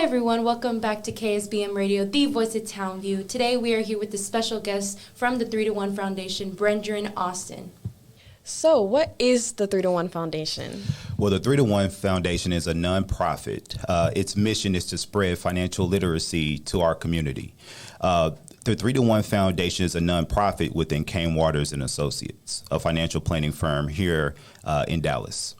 everyone, welcome back to KSBM Radio, the voice of Townview. Today we are here with a special guest from the 3 to 1 Foundation, Brendan Austin. So what is the 3 to 1 Foundation? Well, the 3 to 1 Foundation is a nonprofit. Its mission is to spread financial literacy to our community. The 3 to 1 Foundation is a nonprofit within Cain Watters and Associates, a financial planning firm here in Dallas.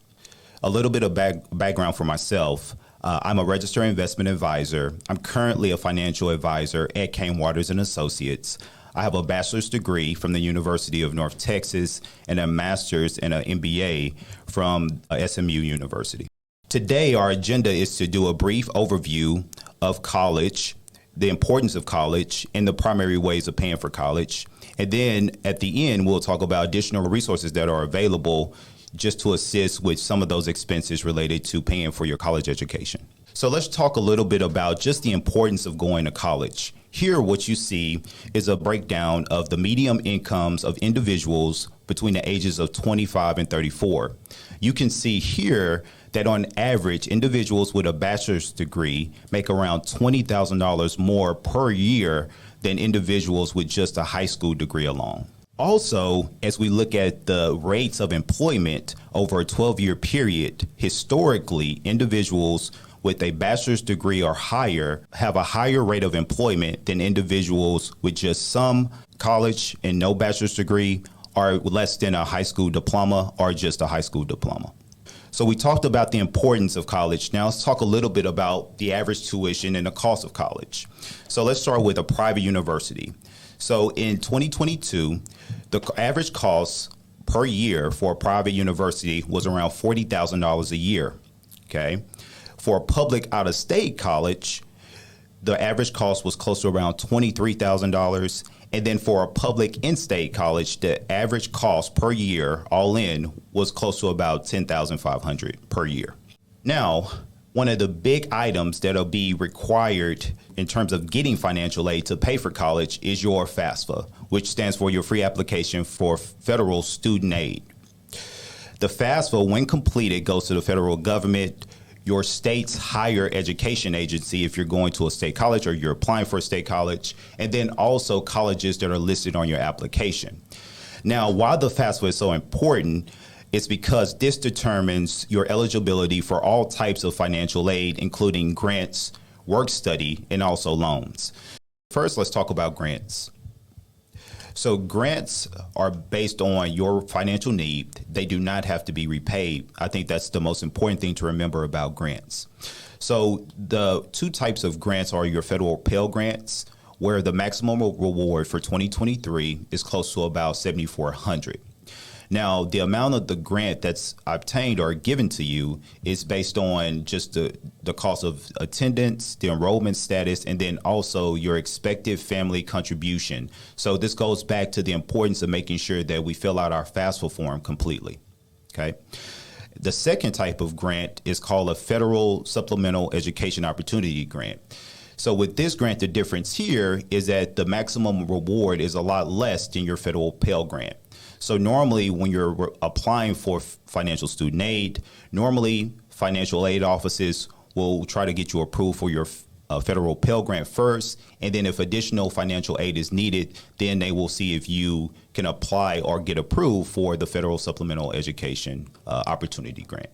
A little bit of background for myself. I'm a registered investment advisor. I'm currently a financial advisor at Cain Watters and Associates. I have a bachelor's degree from the University of North Texas and a master's and an MBA from SMU University. Today, our agenda is to do a brief overview of college, the importance of college, and the primary ways of paying for college. And then at the end, we'll talk about additional resources that are available just to assist with some of those expenses related to paying for your college education. So let's talk a little bit about just the importance of going to college. Here, what you see is a breakdown of the median incomes of individuals between the ages of 25 and 34. You can see here that on average, individuals with a bachelor's degree make around $20,000 more per year than individuals with just a high school degree alone. Also, as we look at the rates of employment over a 12-year period, historically, individuals with a bachelor's degree or higher have a higher rate of employment than individuals with just some college and no bachelor's degree or less than a high school diploma or just a high school diploma. So we talked about the importance of college. Now let's talk a little bit about the average tuition and the cost of college. So let's start with a private university. So in 2022, the average cost per year for a private university was around $40,000 a year, okay? For a public out-of-state college, the average cost was close to around $23,000. And then for a public in-state college, the average cost per year, all in, was close to about $10,500 per year. Now, one of the big items that'll be required in terms of getting financial aid to pay for college is your FAFSA, which stands for your free application for federal student aid. The FAFSA, when completed, goes to the federal government, your state's higher education agency if you're going to a state college or you're applying for a state college, and then also colleges that are listed on your application. Now, why the FAFSA is so important is because this determines your eligibility for all types of financial aid, including grants, work study, and also loans. First, let's talk about grants. So grants are based on your financial need. They do not have to be repaid. I think that's the most important thing to remember about grants. So the two types of grants are your federal Pell Grants, where the maximum reward for 2023 is close to about $7,400. Now, the amount of the grant that's obtained or given to you is based on just the cost of attendance, the enrollment status, and then also your expected family contribution. So this goes back to the importance of making sure that we fill out our FAFSA form completely, okay? The second type of grant is called a Federal Supplemental Education Opportunity Grant. So with this grant, the difference here is that the maximum reward is a lot less than your federal Pell Grant. So normally when you're applying for financial student aid, normally financial aid offices will try to get you approved for your federal Pell Grant first, and then if additional financial aid is needed, then they will see if you can apply or get approved for the Federal Supplemental Education Opportunity Grant.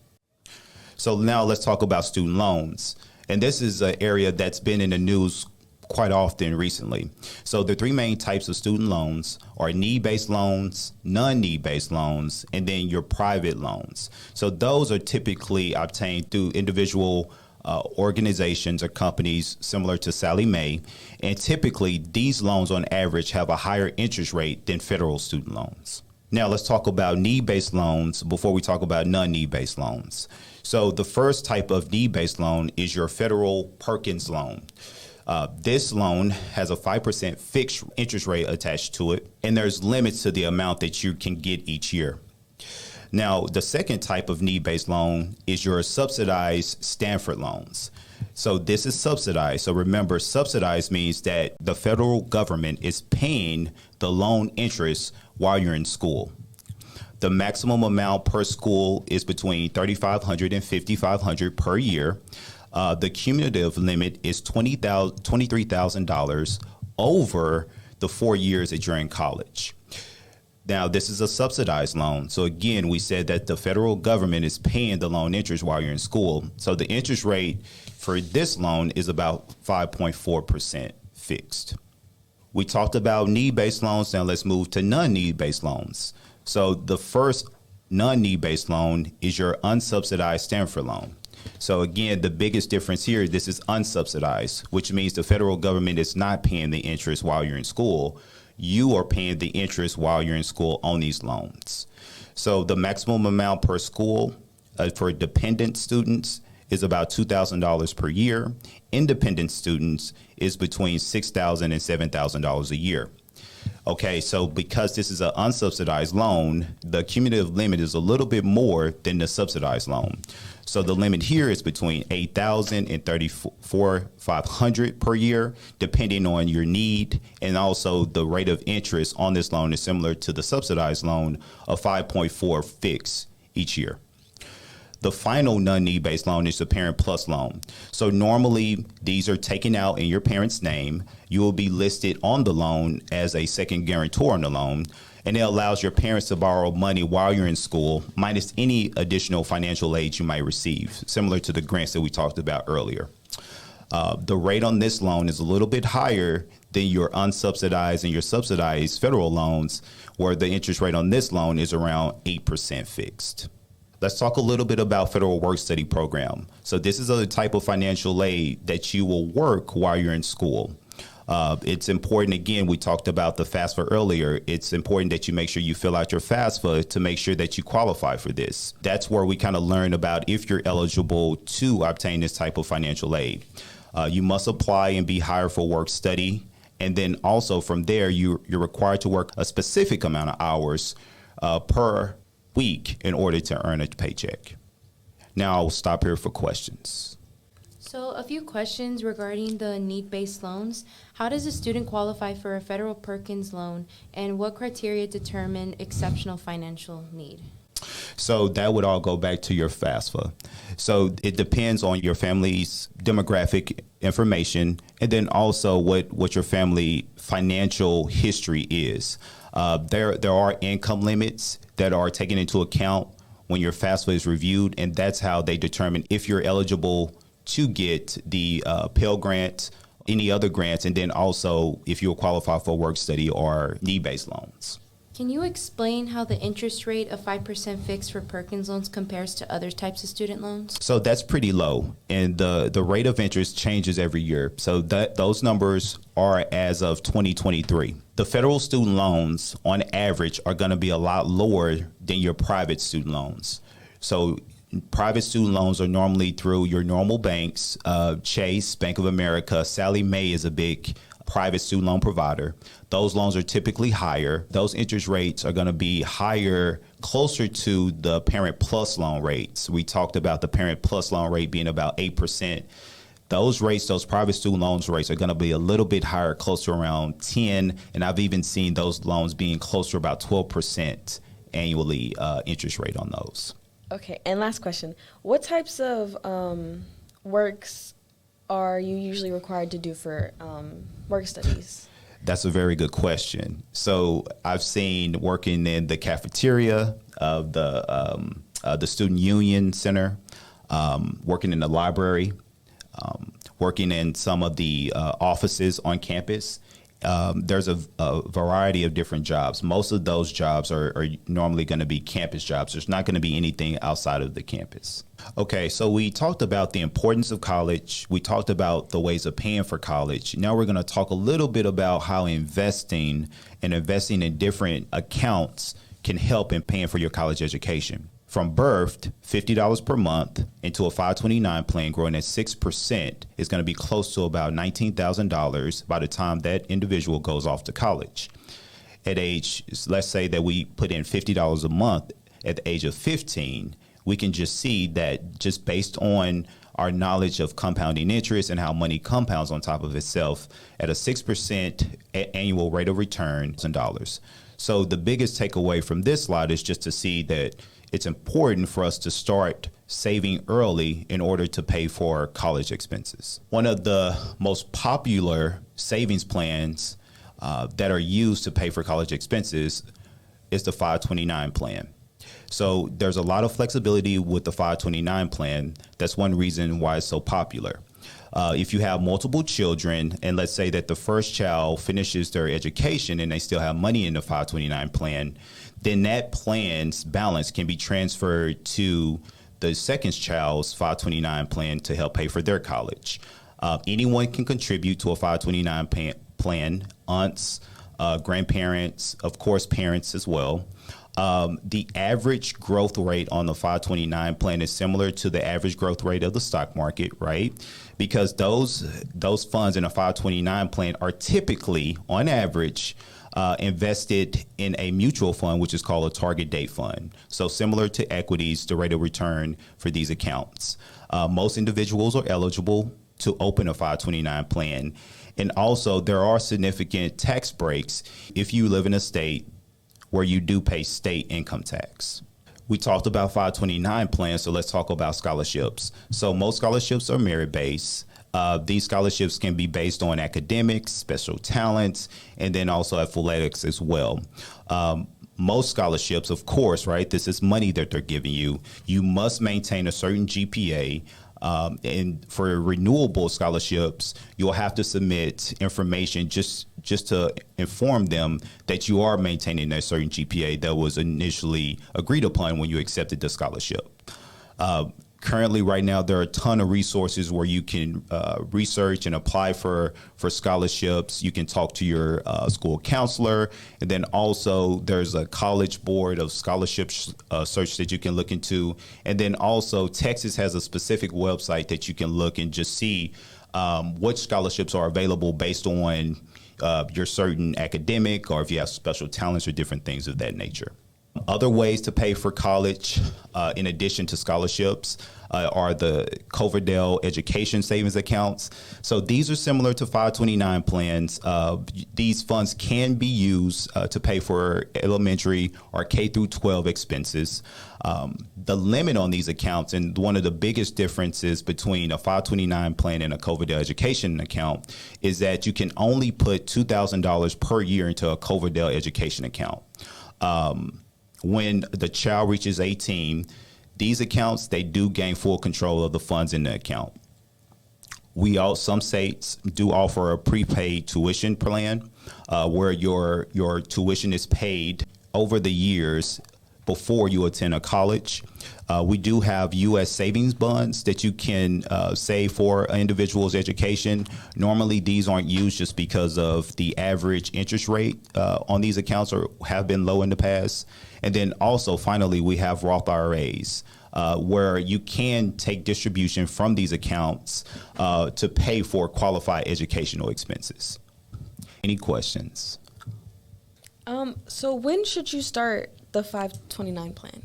So now let's talk about student loans. And this is an area that's been in the news quite often recently. So the three main types of student loans are need-based loans, non-need-based loans, and then your private loans. So those are typically obtained through individual organizations or companies similar to Sallie Mae. And typically these loans on average have a higher interest rate than federal student loans. Now let's talk about need-based loans before we talk about non-need-based loans. So the first type of need-based loan is your federal Perkins loan. This loan has a 5% fixed interest rate attached to it, and there's limits to the amount that you can get each year. Now, the second type of need-based loan is your subsidized Stanford loans. So this is subsidized. So remember, subsidized means that the federal government is paying the loan interest while you're in school. The maximum amount per school is between $3,500 and $5,500 per year. The cumulative limit is $23,000 over the 4 years that you're in college. Now, this is a subsidized loan. So again, we said that the federal government is paying the loan interest while you're in school. So the interest rate for this loan is about 5.4% fixed. We talked about need-based loans. Now let's move to non-need-based loans. So the first non-need-based loan is your unsubsidized Stanford loan. So again, the biggest difference here, this is unsubsidized, which means the federal government is not paying the interest while you're in school. You are paying the interest while you're in school on these loans. So the maximum amount per school for dependent students is about $2,000 per year. Independent students is between $6,000 and $7,000 a year. Okay, so because this is an unsubsidized loan, the cumulative limit is a little bit more than the subsidized loan. So the limit here is between $8,000 and $34,500 per year, depending on your need. And also the rate of interest on this loan is similar to the subsidized loan of 5.4 fixed each year. The final non-need-based loan is the Parent Plus loan. So normally these are taken out in your parent's name. You will be listed on the loan as a second guarantor on the loan, and it allows your parents to borrow money while you're in school, minus any additional financial aid you might receive, similar to the grants that we talked about earlier. The rate on this loan is a little bit higher than your unsubsidized and your subsidized federal loans, where the interest rate on this loan is around 8% fixed. Let's talk a little bit about Federal Work Study Program. So this is a type of financial aid that you will work while you're in school. It's important, again, we talked about the FAFSA earlier. It's important that you make sure you fill out your FAFSA to make sure that you qualify for this. That's where we kind of learn about if you're eligible to obtain this type of financial aid. You must apply and be hired for work study. And then also from there, you're required to work a specific amount of hours per week in order to earn a paycheck. Now I'll stop here for questions. So a few questions regarding the need-based loans. How does a student qualify for a federal Perkins loan, and what criteria determine exceptional financial need? So that would all go back to your FAFSA. So it depends on your family's demographic information, and then also what your family financial history is. There are income limits that are taken into account when your FAFSA is reviewed, and that's how they determine if you're eligible to get the Pell Grant, any other grants, and then also if you'll qualify for work study or need-based loans. Can you explain how the interest rate of 5% fixed for Perkins loans compares to other types of student loans? So that's pretty low, and the rate of interest changes every year. So those numbers are as of 2023. The federal student loans, on average, are going to be a lot lower than your private student loans. So private student loans are normally through your normal banks, Chase, Bank of America. Sallie Mae is a big private student loan provider. Those loans are typically higher. Those interest rates are going to be higher, closer to the Parent Plus loan rates. We talked about the Parent Plus loan rate being about 8%. Those rates, those private student loans rates, are going to be a little bit higher, closer around 10, and I've even seen those loans being closer to about 12% annually interest rate on those. Okay, and last question. What types of works are you usually required to do for work studies? That's a very good question. So I've seen working in the cafeteria of the Student Union Center, working in the library, working in some of the offices on campus. There's a variety of different jobs. Most of those jobs are normally going to be campus jobs. There's not going to be anything outside of the campus. Okay, so we talked about the importance of college. We talked about the ways of paying for college. Now we're going to talk a little bit about how investing in different accounts can help in paying for your college education. From birth, $50 per month into a 529 plan growing at 6% is going to be close to about $19,000 by the time that individual goes off to college. At age, let's say that we put in $50 a month at the age of 15, we can just see that just based on our knowledge of compounding interest and how money compounds on top of itself at a 6% annual rate of return, $1,000. So the biggest takeaway from this slide is just to see that it's important for us to start saving early in order to pay for college expenses. One of the most popular savings plans that are used to pay for college expenses is the 529 plan. So there's a lot of flexibility with the 529 plan. That's one reason why it's so popular. If you have multiple children, and let's say that the first child finishes their education and they still have money in the 529 plan, then that plan's balance can be transferred to the second child's 529 plan to help pay for their college. Anyone can contribute to a 529 plan, aunts, grandparents, of course, parents as well. The average growth rate on the 529 plan is similar to the average growth rate of the stock market, right? Because those funds in a 529 plan are typically, on average, invested in a mutual fund, which is called a target date fund. So similar to equities, the rate of return for these accounts. Most individuals are eligible to open a 529 plan. And also, there are significant tax breaks if you live in a state where you do pay state income tax. We talked about 529 plans, so let's talk about scholarships. So most scholarships are merit-based. These scholarships can be based on academics, special talents, and then also athletics as well. Most scholarships, of course, right, this is money that they're giving you. You must maintain a certain GPA. And for renewable scholarships, you'll have to submit information just to inform them that you are maintaining a certain GPA that was initially agreed upon when you accepted the scholarship. Currently, right now, there are a ton of resources where you can research and apply for scholarships. You can talk to your school counselor. And then also there's a College Board of Scholarships search that you can look into. And then also Texas has a specific website that you can look and just see which scholarships are available based on your certain academic or if you have special talents or different things of that nature. Other ways to pay for college, in addition to scholarships, are the Coverdell Education Savings Accounts. So these are similar to 529 plans. These funds can be used to pay for elementary or K through 12 expenses. The limit on these accounts, and one of the biggest differences between a 529 plan and a Coverdell Education account, is that you can only put $2,000 per year into a Coverdell Education account. When the child reaches 18, these accounts, they do gain full control of the funds in the account. Some states do offer a prepaid tuition plan where your tuition is paid over the years before you attend a college. We do have U.S. savings bonds that you can save for an individual's education. Normally, these aren't used just because of the average interest rate on these accounts have been low in the past. And then also, finally, we have Roth IRAs where you can take distribution from these accounts to pay for qualified educational expenses. Any questions? So when should you start the 529 plan?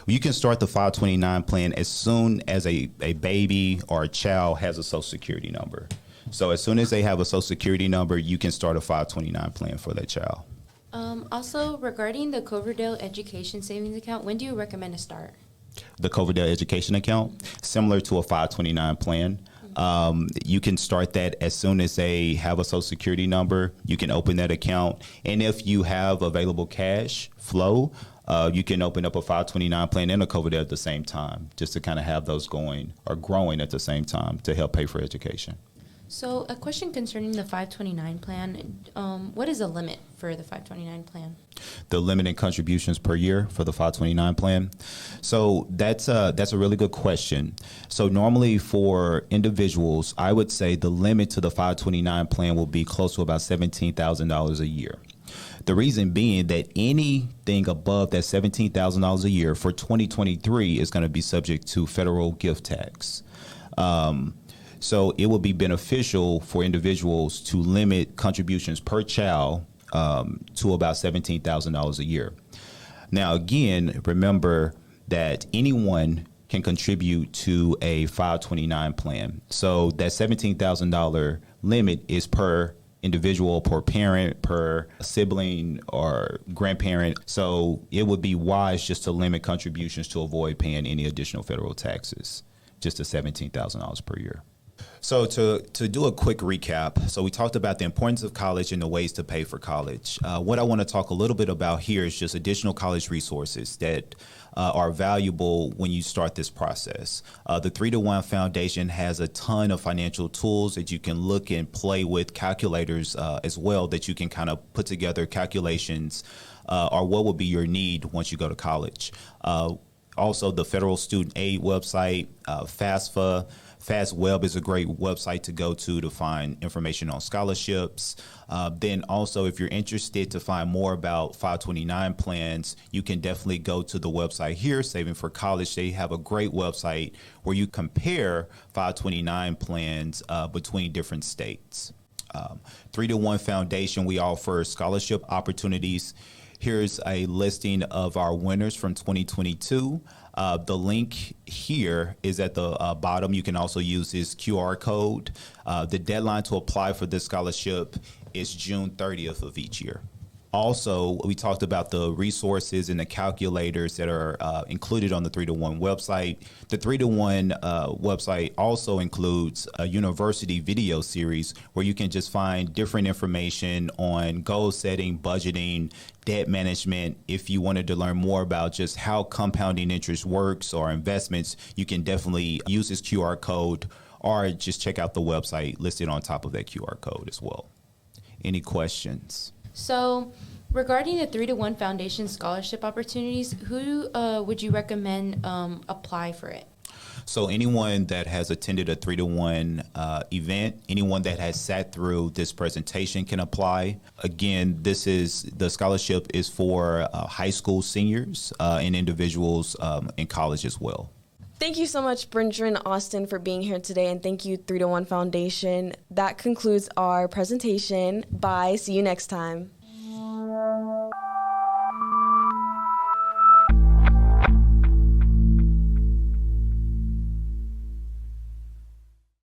You can start the 529 plan as soon as a baby or a child has a Social Security number. So as soon as they have a Social Security number, you can start a 529 plan for that child. Also, regarding the Coverdell Education Savings Account, when do you recommend to start? The Coverdell Education account, similar to a 529 plan. You can start that as soon as they have a Social Security number. You can open that account. And if you have available cash flow, you can open up a 529 plan and a Coverdell at the same time, just to kind of have those going or growing at the same time to help pay for education. So a question concerning the 529 plan, what is the limit for the 529 plan? The limit in contributions per year for the 529 plan. So that's a really good question. So normally for individuals, I would say the limit to the 529 plan will be close to about $17,000 a year. The reason being that anything above that $17,000 a year for 2023 is going to be subject to federal gift tax. So it would be beneficial for individuals to limit contributions per child to about $17,000 a year. Now, again, remember that anyone can contribute to a 529 plan. So that $17,000 limit is per individual, per parent, per sibling or grandparent. So it would be wise just to limit contributions to avoid paying any additional federal taxes, just to $17,000 per year. So to do a quick recap, so we talked about the importance of college and the ways to pay for college. What I want to talk a little bit about here is just additional college resources that are valuable when you start this process. The 3-to-1 Foundation has a ton of financial tools that you can look and play with, calculators as well, that you can kind of put together calculations or what would be your need once you go to college. Also, the Federal Student Aid website, FAFSA. FastWeb is a great website to go to find information on scholarships. Then also, if you're interested to find more about 529 plans, you can definitely go to the website here, Saving for College. They have a great website where you compare 529 plans between different states. 3-to-1 Foundation, we offer scholarship opportunities. Here's a listing of our winners from 2022. The link here is at the bottom. You can also use this QR code. The deadline to apply for this scholarship is June 30th of each year. Also, we talked about the resources and the calculators that are included on the 3-to-1 website. The 3-to-1 website also includes a university video series where you can just find different information on goal setting, budgeting, debt management. If you wanted to learn more about just how compounding interest works or investments, you can definitely use this QR code or just check out the website listed on top of that QR code as well. Any questions? So, regarding the 3-to-1 Foundation scholarship opportunities, who would you recommend apply for it? So anyone that has attended a 3-to-1 event, anyone that has sat through this presentation can apply. Again, the scholarship is for high school seniors and individuals in college as well. Thank you so much, Bridger and Austin, for being here today, and thank you, 3-to-1 Foundation. That concludes our presentation. Bye. See you next time.